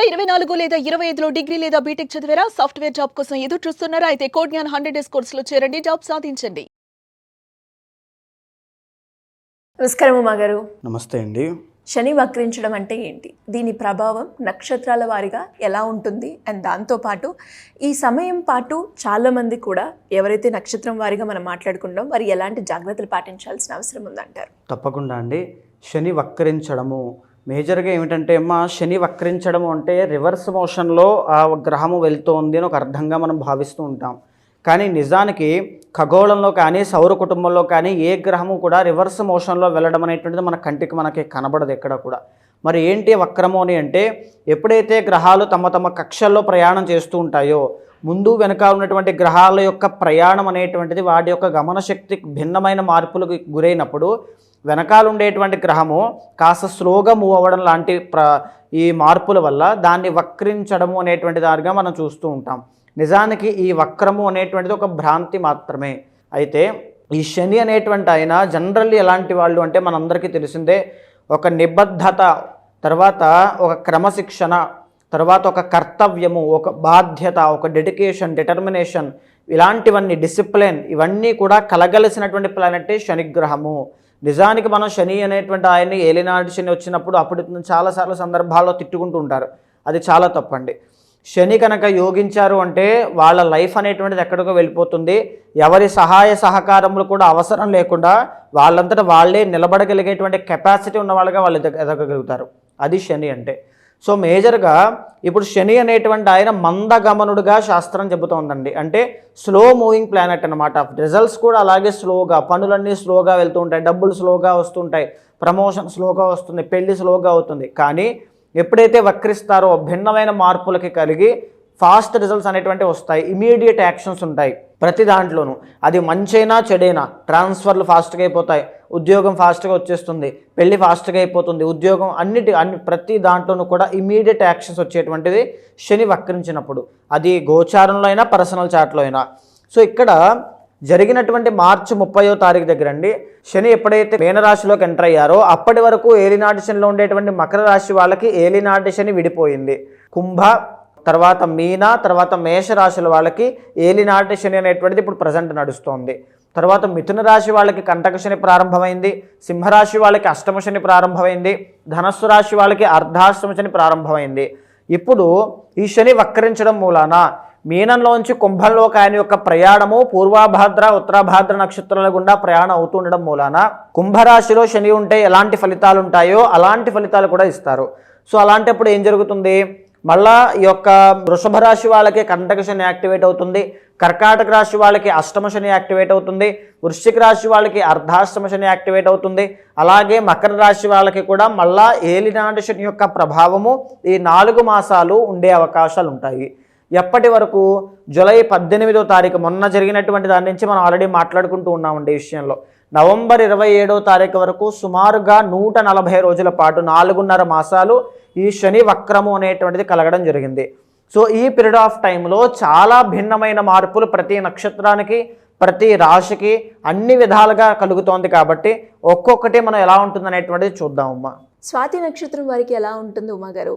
2024 లేదా 25లో డిగ్రీ లేదా బీటెక్ చదివారా? సాఫ్ట్వేర్ జాబ్ కోసం ఎదురు చూస్తున్నారా? అయితే కోడ్ జ్ఞాన్ 100 డేస్ కోర్సులో చేరండి, జాబ్ సాధించండి. నమస్కారం ఉమా గారు. నమస్తే అండి. శని వక్రించడం అంటే ఏంటి? దీని ప్రభావం నక్షత్రాల వారీగా ఎలా ఉంటుంది? అండ్ దాంతోపాటు ఈ సమయం పాటు చాలామంది కూడా ఎవరైతే నక్షత్రం వారీగా మనం మాట్లాడుకుంటాం వారు ఎలాంటి జాగ్రత్తలు పాటించాల్సిన అవసరం ఉందంటారు? తప్పకుండా అండి. శని వక్రించడము మేజర్గా ఏమిటంటే శని వక్రించడము అంటే రివర్స్ మోషన్లో ఆ గ్రహము వెళ్తోంది అని ఒక అర్థంగా మనం భావిస్తూ ఉంటాం. కానీ నిజానికి ఖగోళంలో కానీ సౌర కుటుంబంలో కానీ ఏ గ్రహము కూడా రివర్స్ మోషన్లో వెళ్ళడం అనేటువంటిది మన కంటికి మనకి కనబడదు ఎక్కడ కూడా. మరి ఏంటి వక్రము అని అంటే ఎప్పుడైతే గ్రహాలు తమ తమ కక్షల్లో ప్రయాణం చేస్తూ ఉంటాయో ముందు వెనుక ఉన్నటువంటి గ్రహాల యొక్క ప్రయాణం అనేటువంటిది వాటి యొక్క గమన శక్తి భిన్నమైన మార్పులకు గురైనప్పుడు వెనకాల ఉండేటువంటి గ్రహము కాస్త స్లోగా మూవ్ అవ్వడం లాంటి ఈ మార్పుల వల్ల దాన్ని వక్రించడము అనేటువంటి దానిగా మనం చూస్తూ ఉంటాం. నిజానికి ఈ వక్రము అనేటువంటిది ఒక భ్రాంతి మాత్రమే. అయితే ఈ శని అనేటువంటి ఆయన జనరల్లీ ఎలాంటి వాళ్ళు అంటే మనందరికీ తెలిసిందే, ఒక నిబద్ధత, తర్వాత ఒక క్రమశిక్షణ, తర్వాత ఒక కర్తవ్యము, ఒక బాధ్యత, ఒక డెడికేషన్, డిటర్మినేషన్, ఇలాంటివన్నీ డిసిప్లిన్, ఇవన్నీ కూడా కలగలిసినటువంటి ప్లానెటే శనిగ్రహము. నిజానికి మనం శని అనేటువంటి ఆయన్ని ఏలినాటి శని వచ్చినప్పుడు అప్పుడు చాలాసార్లు సందర్భాల్లో తిట్టుకుంటూ ఉంటారు. అది చాలా తప్పండి. శని కనుక యోగించారు అంటే వాళ్ళ లైఫ్ అనేటువంటిది ఎక్కడికో వెళ్ళిపోతుంది. ఎవరి సహాయ సహకారములు కూడా అవసరం లేకుండా వాళ్ళంతటా వాళ్ళే నిలబడగలిగేటువంటి కెపాసిటీ ఉన్న వాళ్ళగా వాళ్ళు ఎదగగలుగుతారు. అది శని అంటే. సో మేజర్గా ఇప్పుడు శని అనేటువంటి ఆయన మందగమనుడుగా శాస్త్రం చెబుతోందండి. అంటే స్లో మూవింగ్ ప్లానెట్ అనమాట. రిజల్ట్స్ కూడా అలాగే స్లోగా, పనులన్నీ స్లోగా వెళ్తూ ఉంటాయి, డబ్బులు స్లోగా వస్తుంటాయి, ప్రమోషన్ స్లోగా వస్తుంది, పెళ్లి స్లోగా అవుతుంది. కానీ ఎప్పుడైతే వక్రిస్తారో భిన్నమైన మార్పులకి కలిగి ఫాస్ట్ రిజల్ట్స్ అనేటువంటి వస్తాయి, ఇమీడియట్ యాక్షన్స్ ఉంటాయి ప్రతి దాంట్లోనూ. అది మంచైనా చెడైనా ట్రాన్స్ఫర్లు ఫాస్ట్గా అయిపోతాయి, ఉద్యోగం ఫాస్ట్గా వచ్చేస్తుంది, పెళ్లి ఫాస్ట్గా అయిపోతుంది, ఉద్యోగం ప్రతి దాంట్లోనూ కూడా ఇమీడియట్ యాక్షన్స్ వచ్చేటువంటిది శని వక్రించినప్పుడు. అది గోచారంలో అయినా పర్సనల్ చాట్లో అయినా. సో ఇక్కడ జరిగినటువంటి మార్చి 30వ తారీఖు దగ్గర అండి శని ఎప్పుడైతే మీనరాశిలోకి ఎంటర్ అయ్యారో అప్పటి వరకు ఏలినాటి శనిలో ఉండేటువంటి మకర రాశి వాళ్ళకి ఏలినాటి శని విడిపోయింది. కుంభ, తర్వాత మీన, తర్వాత మేషరాశుల వాళ్ళకి ఏలినాటి శని అనేటువంటిది ఇప్పుడు ప్రజెంట్ నడుస్తోంది. తర్వాత మిథున రాశి వాళ్ళకి కంటక శని ప్రారంభమైంది, సింహరాశి వాళ్ళకి అష్టమ శని ప్రారంభమైంది, ధనస్సు రాశి వాళ్ళకి అర్ధాష్టమ శని ప్రారంభమైంది. ఇప్పుడు ఈ శని వక్రించడం మూలాన మీనంలోంచి కుంభంలోకి ఆయన యొక్క ప్రయాణము పూర్వాభాద్ర ఉత్తరాభాద్ర నక్షత్రాల గుండా ప్రయాణం అవుతుండడం మూలాన కుంభరాశిలో శని ఉంటే ఎలాంటి ఫలితాలు ఉంటాయో అలాంటి ఫలితాలు కూడా ఇస్తారు. సో అలాంటప్పుడు ఏం జరుగుతుంది, మళ్ళా ఈ యొక్క వృషభ రాశి వాళ్ళకి కంటక శని యాక్టివేట్ అవుతుంది, కర్కాటక రాశి వాళ్ళకి అష్టమ శని యాక్టివేట్ అవుతుంది, వృశ్చిక రాశి వాళ్ళకి అర్ధాష్టమ శని యాక్టివేట్ అవుతుంది. అలాగే మకర రాశి వాళ్ళకి కూడా మళ్ళా ఏలినాటి శని యొక్క ప్రభావము ఈ 4 మాసాలు ఉండే అవకాశాలు ఉంటాయి. ఎప్పటి వరకు? జూలై 18వ తారీఖు మొన్న జరిగినటువంటి దాని నుంచి మనం ఆల్రెడీ మాట్లాడుకుంటూ ఉన్నామండి ఈ విషయంలో. నవంబర్ 27వ తారీఖు వరకు సుమారుగా 140 రోజుల పాటు 4.5 మాసాలు ఈ శని వక్రము అనేటువంటిది కలగడం జరిగింది. సో ఈ పీరియడ్ ఆఫ్ టైంలో చాలా భిన్నమైన మార్పులు ప్రతి నక్షత్రానికి, ప్రతి రాశికి అన్ని విధాలుగా కలుగుతోంది. కాబట్టి ఒక్కొక్కటి మనం ఎలా ఉంటుంది అనేటువంటిది చూద్దామమ్మా. స్వాతి నక్షత్రం వారికి ఎలా ఉంటుంది ఉమా గారు?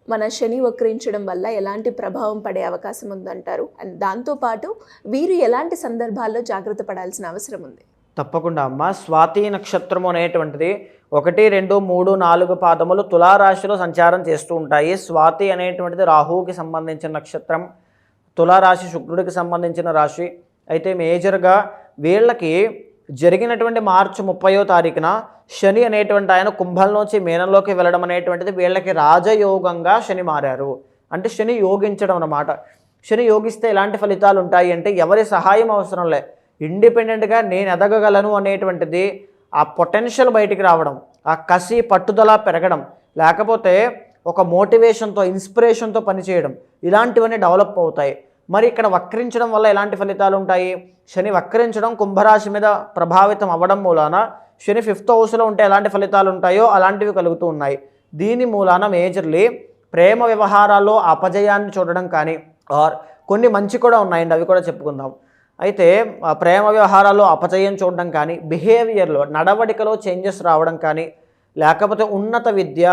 మన శని వక్రించడం వల్ల ఎలాంటి ప్రభావం పడే అవకాశం ఉందంటారు? అండ్ దాంతోపాటు వీరు ఎలాంటి సందర్భాల్లో జాగ్రత్త పడాల్సిన అవసరం ఉంది? తప్పకుండా అమ్మ. స్వాతి నక్షత్రం అనేటువంటిది 1, 2, 3, 4 పాదములు తులారాశిలో సంచారం చేస్తూ ఉంటాయి. స్వాతి అనేటువంటిది రాహువుకి సంబంధించిన నక్షత్రం, తులారాశి శుక్రుడికి సంబంధించిన రాశి. అయితే మేజర్గా వీళ్ళకి జరిగినటువంటి మార్చి 30వ తారీఖున శని అనేటువంటి ఆయన కుంభంలోంచి మీనంలోకి వెళ్ళడం అనేటువంటిది వీళ్ళకి రాజయోగంగా శని మారారు. అంటే శని యోగించడం అన్నమాట. శని యోగిస్తే ఎలాంటి ఫలితాలు ఉంటాయి అంటే ఎవరి సహాయం అవసరం లే, ఇండిపెండెంట్గా నేను ఎదగగలను అనేటువంటిది ఆ పొటెన్షియల్ బయటికి రావడం, ఆ కసి పట్టుదల పెరగడం, లేకపోతే ఒక మోటివేషన్తో ఇన్స్పిరేషన్తో పనిచేయడం, ఇలాంటివన్నీ డెవలప్ అవుతాయి. మరి ఇక్కడ వక్రించడం వల్ల ఎలాంటి ఫలితాలు ఉంటాయి? శని వక్రించడం కుంభరాశి మీద ప్రభావితం అవ్వడం మూలాన శని 5th హౌస్లో ఉంటే ఎలాంటి ఫలితాలు ఉంటాయో అలాంటివి కలుగుతూ ఉన్నాయి. దీని మూలాన మేజర్లీ ప్రేమ వ్యవహారాల్లో అపజయాన్ని చూడడం కానీ, ఆర్ కొన్ని మంచి కూడా ఉన్నాయండి, అవి కూడా చెప్పుకుందాం. అయితే ప్రేమ వ్యవహారాల్లో అపజయం చూడడం కానీ, బిహేవియర్లో నడవడికలో చేంజెస్ రావడం కానీ, లేకపోతే ఉన్నత విద్య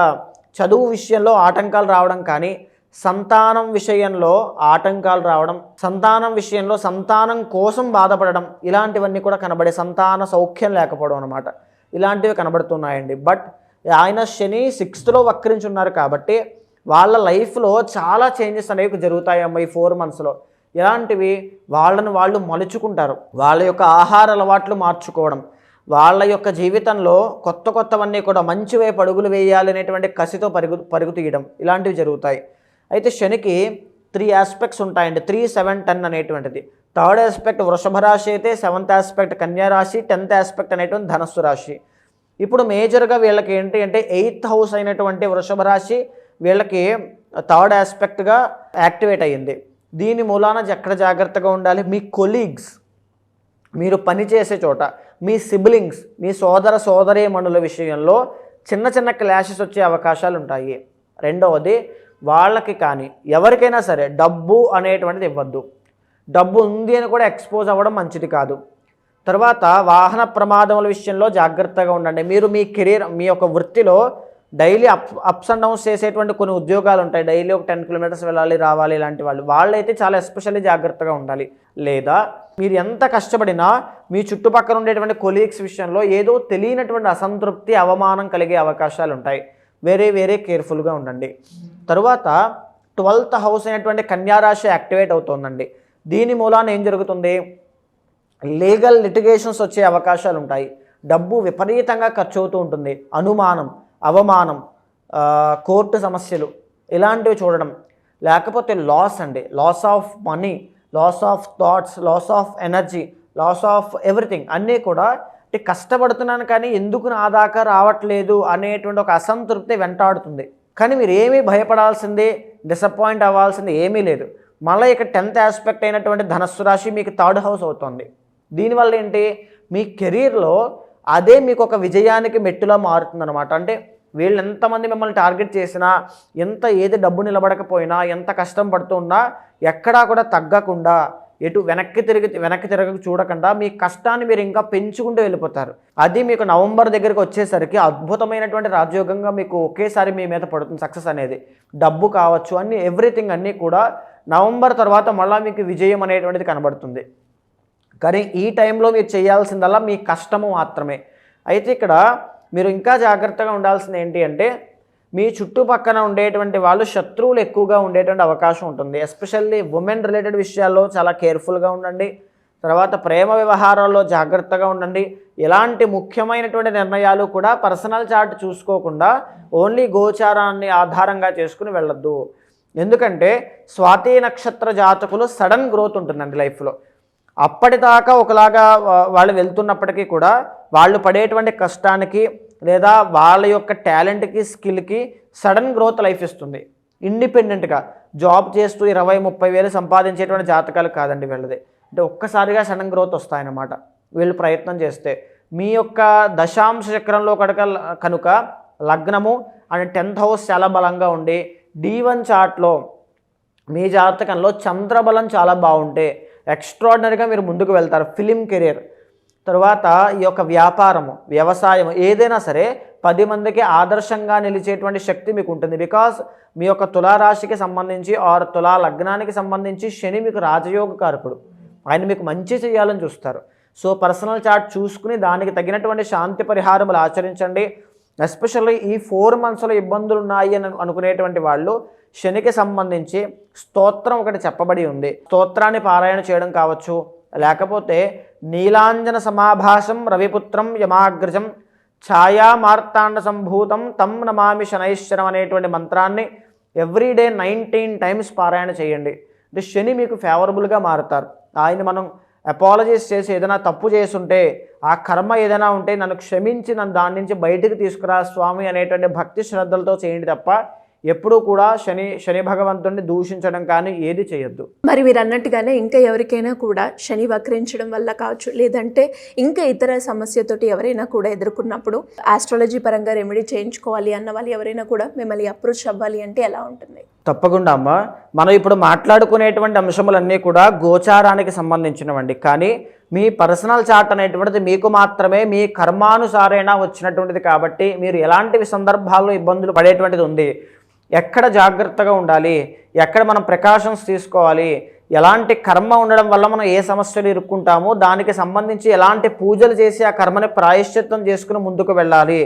చదువు విషయంలో ఆటంకాలు రావడం కానీ, సంతానం విషయంలో ఆటంకాలు రావడం, సంతానం విషయంలో సంతానం కోసం బాధపడడం, ఇలాంటివన్నీ కూడా కనబడే, సంతాన సౌఖ్యం లేకపోవడం అనమాట, ఇలాంటివి కనబడుతున్నాయండి. బట్ ఆయన శని 6th వక్రించి ఉన్నారు కాబట్టి వాళ్ళ లైఫ్లో చాలా చేంజెస్ అనేవి జరుగుతాయమ్మా ఈ 4 monthsలో. ఇలాంటివి వాళ్ళని వాళ్ళు మలుచుకుంటారు, వాళ్ళ యొక్క ఆహార అలవాట్లు మార్చుకోవడం, వాళ్ళ యొక్క జీవితంలో కొత్తవన్నీ కూడా మంచి వైపు అడుగులు వేయాలి అనేటువంటి కసితో పరుగు తీయడం, ఇలాంటివి జరుగుతాయి. అయితే శనికి 3 ఆస్పెక్ట్స్ ఉంటాయండి, 3, 7, 10 అనేటువంటిది. 3rd ఆస్పెక్ట్ వృషభ రాశి అయితే, 7th ఆస్పెక్ట్ కన్యా రాశి, 10th ఆస్పెక్ట్ అనేటువంటి ధనస్సు రాశి. ఇప్పుడు మేజర్గా వీళ్ళకి ఏంటి అంటే 8th హౌస్ అయినటువంటి వృషభ రాశి వీళ్ళకి 3rd ఆస్పెక్ట్గా యాక్టివేట్ అయ్యింది. దీని మూలాన ఎక్కడ జాగ్రత్తగా ఉండాలి, మీ కొలీగ్స్, మీరు పనిచేసే చోట, మీ సిబ్లింగ్స్, మీ సోదరీమణుల విషయంలో చిన్న క్లాషెస్ వచ్చే అవకాశాలు ఉంటాయి. రెండవది, వాళ్ళకి కానీ ఎవరికైనా సరే డబ్బు అనేటువంటిది ఇవ్వద్దు, డబ్బు ఉంది అని కూడా ఎక్స్పోజ్ అవ్వడం మంచిది కాదు. తర్వాత వాహన ప్రమాదముల విషయంలో జాగ్రత్తగా ఉండండి. మీరు మీ కెరీర్, మీ యొక్క వృత్తిలో డైలీ అప్స్ అండ్ డౌన్స్ చేసేటువంటి కొన్ని ఉద్యోగాలు ఉంటాయి, డైలీ ఒక 10 kilometers వెళ్ళాలి రావాలి, ఇలాంటి వాళ్ళైతే చాలా ఎస్పెషల్లీ జాగ్రత్తగా ఉండాలి. లేదా మీరు ఎంత కష్టపడినా మీ చుట్టుపక్కల ఉండేటువంటి కొలీగ్స్ విషయంలో ఏదో తెలియనటువంటి అసంతృప్తి, అవమానం కలిగే అవకాశాలు ఉంటాయి. వేరే కేర్ఫుల్గా ఉండండి. తరువాత 12th హౌస్ అయినటువంటి కన్యారాశి యాక్టివేట్ అవుతుందండి. దీని మూలాన ఏం జరుగుతుంది, లీగల్ లిటిగేషన్స్ వచ్చే అవకాశాలు ఉంటాయి, డబ్బు విపరీతంగా ఖర్చు అవుతూ ఉంటుంది, అనుమానం, అవమానం, కోర్టు సమస్యలు, ఇలాంటివి చూడడం. లేకపోతే loss of money, loss of thoughts, loss of energy, loss of everything, అన్నీ కూడా అంటే కష్టపడుతున్నాను కానీ ఎందుకు నా దాకా రావట్లేదు అనేటువంటి ఒక అసంతృప్తి వెంటాడుతుంది. కానీ మీరు ఏమీ భయపడాల్సింది, డిసప్పాయింట్ అవ్వాల్సింది ఏమీ లేదు. మళ్ళీ ఇక్కడ 10th ఆస్పెక్ట్ అయినటువంటి ధనస్సు రాశి మీకు 3rd హౌస్ అవుతుంది. దీనివల్ల ఏంటి, మీ కెరీర్లో అదే మీకు ఒక విజయానికి మెట్టులా మారుతుందన్నమాట. అంటే వీళ్ళు ఎంతమంది మిమ్మల్ని టార్గెట్ చేసినా, ఏది డబ్బు నిలబడకపోయినా, ఎంత కష్టం పడుతున్నా ఎక్కడా కూడా తగ్గకుండా, ఎటు వెనక్కి తిరగక చూడకుండా మీ కష్టాన్ని మీరు ఇంకా పెంచుకుంటూ వెళ్ళిపోతారు. అది మీకు నవంబర్ దగ్గరికి వచ్చేసరికి అద్భుతమైనటువంటి రాజయోగంగా మీకు ఒకేసారి మీ మీద పడుతుంది సక్సెస్ అనేది. డబ్బు కావచ్చు, ఎవ్రీథింగ్ అన్నీ కూడా నవంబర్ తర్వాత మళ్ళీ మీకు విజయం అనేటువంటిది కనబడుతుంది. కానీ ఈ టైంలో మీరు చేయాల్సిందల్లా మీ కష్టము మాత్రమే. అయితే ఇక్కడ మీరు ఇంకా జాగ్రత్తగా ఉండాల్సింది ఏంటి అంటే, మీ చుట్టుపక్కన ఉండేటువంటి వాళ్ళు శత్రువులు ఎక్కువగా ఉండేటువంటి అవకాశం ఉంటుంది. ఎస్పెషల్లీ ఉమెన్ రిలేటెడ్ విషయాల్లో చాలా కేర్ఫుల్గా ఉండండి. తర్వాత ప్రేమ వ్యవహారాల్లో జాగ్రత్తగా ఉండండి. ఎలాంటి ముఖ్యమైనటువంటి నిర్ణయాలు కూడా పర్సనల్ చార్ట్ చూసుకోకుండా ఓన్లీ గోచారాన్ని ఆధారంగా చేసుకుని వెళ్ళొద్దు. ఎందుకంటే స్వాతి నక్షత్ర జాతకులు సడన్ గ్రోత్ ఉంటుందండి లైఫ్లో. అప్పటిదాకా ఒకలాగా వాళ్ళు వెళ్తున్నప్పటికీ కూడా వాళ్ళు పడేటువంటి కష్టానికి లేదా వాళ్ళ యొక్క టాలెంట్కి, స్కిల్కి సడన్ గ్రోత్ లైఫ్ ఇస్తుంది. ఇండిపెండెంట్గా జాబ్ చేస్తూ 20-30 వేలు సంపాదించేటువంటి జాతకాలు కాదండి వీళ్ళది. అంటే ఒక్కసారిగా సడన్ గ్రోత్ వస్తాయన్నమాట వీళ్ళు ప్రయత్నం చేస్తే. మీ యొక్క దశాంశ చక్రంలో కనుక లగ్నము అండ్ 10th హౌస్ చాలా బలంగా ఉండి, D1 చార్ట్లో మీ జాతకంలో చంద్రబలం చాలా బాగుంటే ఎక్స్ట్రాడినరీగా మీరు ముందుకు వెళ్తారు. ఫిలిం కెరీర్, తర్వాత ఈ యొక్క వ్యాపారము, వ్యవసాయం, ఏదైనా సరే 10 మందికి ఆదర్శంగా నిలిచేటువంటి శక్తి మీకు ఉంటుంది. బికాస్ మీ యొక్క తులారాశికి సంబంధించి ఆర్ తులా లగ్నానికి సంబంధించి శని మీకు రాజయోగ కారకుడు, ఆయన మీకు మంచి చేయాలని చూస్తారు. సో పర్సనల్ చార్ట్ చూసుకుని దానికి తగినటువంటి శాంతి పరిహారములు ఆచరించండి. ఎస్పెషల్లీ ఈ 4 monthsలో ఇబ్బందులు ఉన్నాయి అని అనుకునేటువంటి వాళ్ళు శనికి సంబంధించి స్తోత్రం ఒకటి చెప్పబడి ఉంది, స్తోత్రాన్ని పారాయణ చేయడం కావచ్చు, లేకపోతే నీలాంజన సమాభాసం రవిపుత్రం యమాగ్రజం ఛాయా మార్తాండ సంభూతం తం నమామి శనైశ్వరం అనేటువంటి మంత్రాన్ని ఎవ్రీడే 19 times పారాయణ చేయండి. అంటే శని మీకు ఫేవరబుల్గా మారుతారు. ఆయన మనం అపాలజీస్ చేసి ఏదైనా తప్పు చేసుంటే, ఆ కర్మ ఏదైనా ఉంటే నన్ను క్షమించి నన్ను దాని నుంచి బయటికి తీసుకురా స్వామి అనేటువంటి భక్తి శ్రద్ధలతో చేయండి తప్ప ఎప్పుడూ కూడా శని భగవంతుడిని దూషించడం కానీ ఏది చేయొద్దు. మరి మీరు అన్నట్టుగానే ఇంకా ఎవరికైనా కూడా శని వక్రించడం వల్ల కావచ్చు, లేదంటే ఇంకా ఇతర సమస్యతోటి ఎవరైనా కూడా ఎదుర్కొన్నప్పుడు ఆస్ట్రాలజీ పరంగా రెమెడీ చేయించుకోవాలి అన్న వాళ్ళు ఎవరైనా కూడా మిమ్మల్ని అప్రోచ్ అవ్వాలి అంటే ఎలా ఉంటుంది? తప్పకుండా అమ్మ, మనం ఇప్పుడు మాట్లాడుకునేటువంటి అంశములన్నీ కూడా గోచారానికి సంబంధించినవండి. కానీ మీ పర్సనల్ చార్ట్ అనేటువంటిది మీకు మాత్రమే మీ కర్మానుసారైనా వచ్చినటువంటిది కాబట్టి మీరు ఎలాంటి సందర్భాల్లో ఇబ్బందులు పడేటువంటిది ఉంది. ఎక్కడ జాగ్రత్తగా ఉండాలి, ఎక్కడ మనం ప్రికాషన్స్ తీసుకోవాలి, ఎలాంటి కర్మ ఉండడం వల్ల మనం ఏ సమస్యలు ఇరుక్కుంటామో దానికి సంబంధించి ఎలాంటి పూజలు చేసి ఆ కర్మని ప్రాయశ్చిత్తం చేసుకుని ముందుకు వెళ్ళాలి,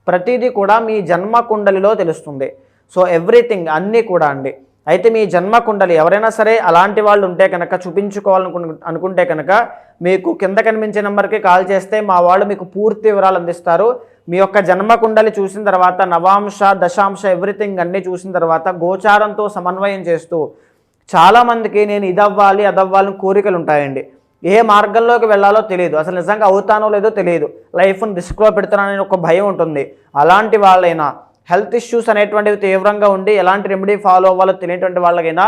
ప్రతిదీ కూడా మీ జన్మ కుండలిలో తెలుస్తుంది. సో ఎవ్రీథింగ్ అన్నీ కూడా అండి. అయితే మీ జన్మ కుండలి ఎవరైనా సరే అలాంటి వాళ్ళు ఉంటే కనుక, అనుకుంటే కనుక మీకు కింద కనిపించే నెంబర్కి కాల్ చేస్తే మా వాళ్ళు మీకు పూర్తి వివరాలు అందిస్తారు. మీ యొక్క జన్మ కుండలి చూసిన తర్వాత నవాంశ, దశాంశ ఎవ్రీథింగ్ అన్నీ చూసిన తర్వాత గోచారంతో సమన్వయం చేస్తూ, చాలామందికి నేను ఇదవ్వాలి అదవ్వాలని కోరికలు ఉంటాయండి. ఏ మార్గంలోకి వెళ్ళాలో తెలియదు, అసలు నిజంగా అవుతానో లేదో తెలియదు, లైఫ్ని రిస్క్లో పెడుతున్నానని ఒక భయం ఉంటుంది. అలాంటి వాళ్ళైనా, హెల్త్ ఇష్యూస్ అనేటువంటివి తీవ్రంగా ఉండి ఎలాంటి రెమెడీ ఫాలో అవ్వాలో తెలియటువంటి వాళ్ళకైనా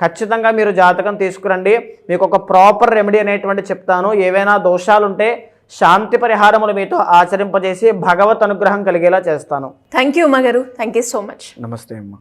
ఖచ్చితంగా మీరు జాతకం తీసుకురండి. మీకు ఒక ప్రాపర్ రెమెడీ అనేటువంటి చెప్తాను. ఏవైనా దోషాలు ఉంటే శాంతి పరిహారములు మీతో ఆచరింపజేసి భగవత్ అనుగ్రహం కలిగేలా చేస్తాను. థ్యాంక్ యూ ఉమా గారు, థ్యాంక్ యూ సో మచ్. నమస్తే అమ్మ.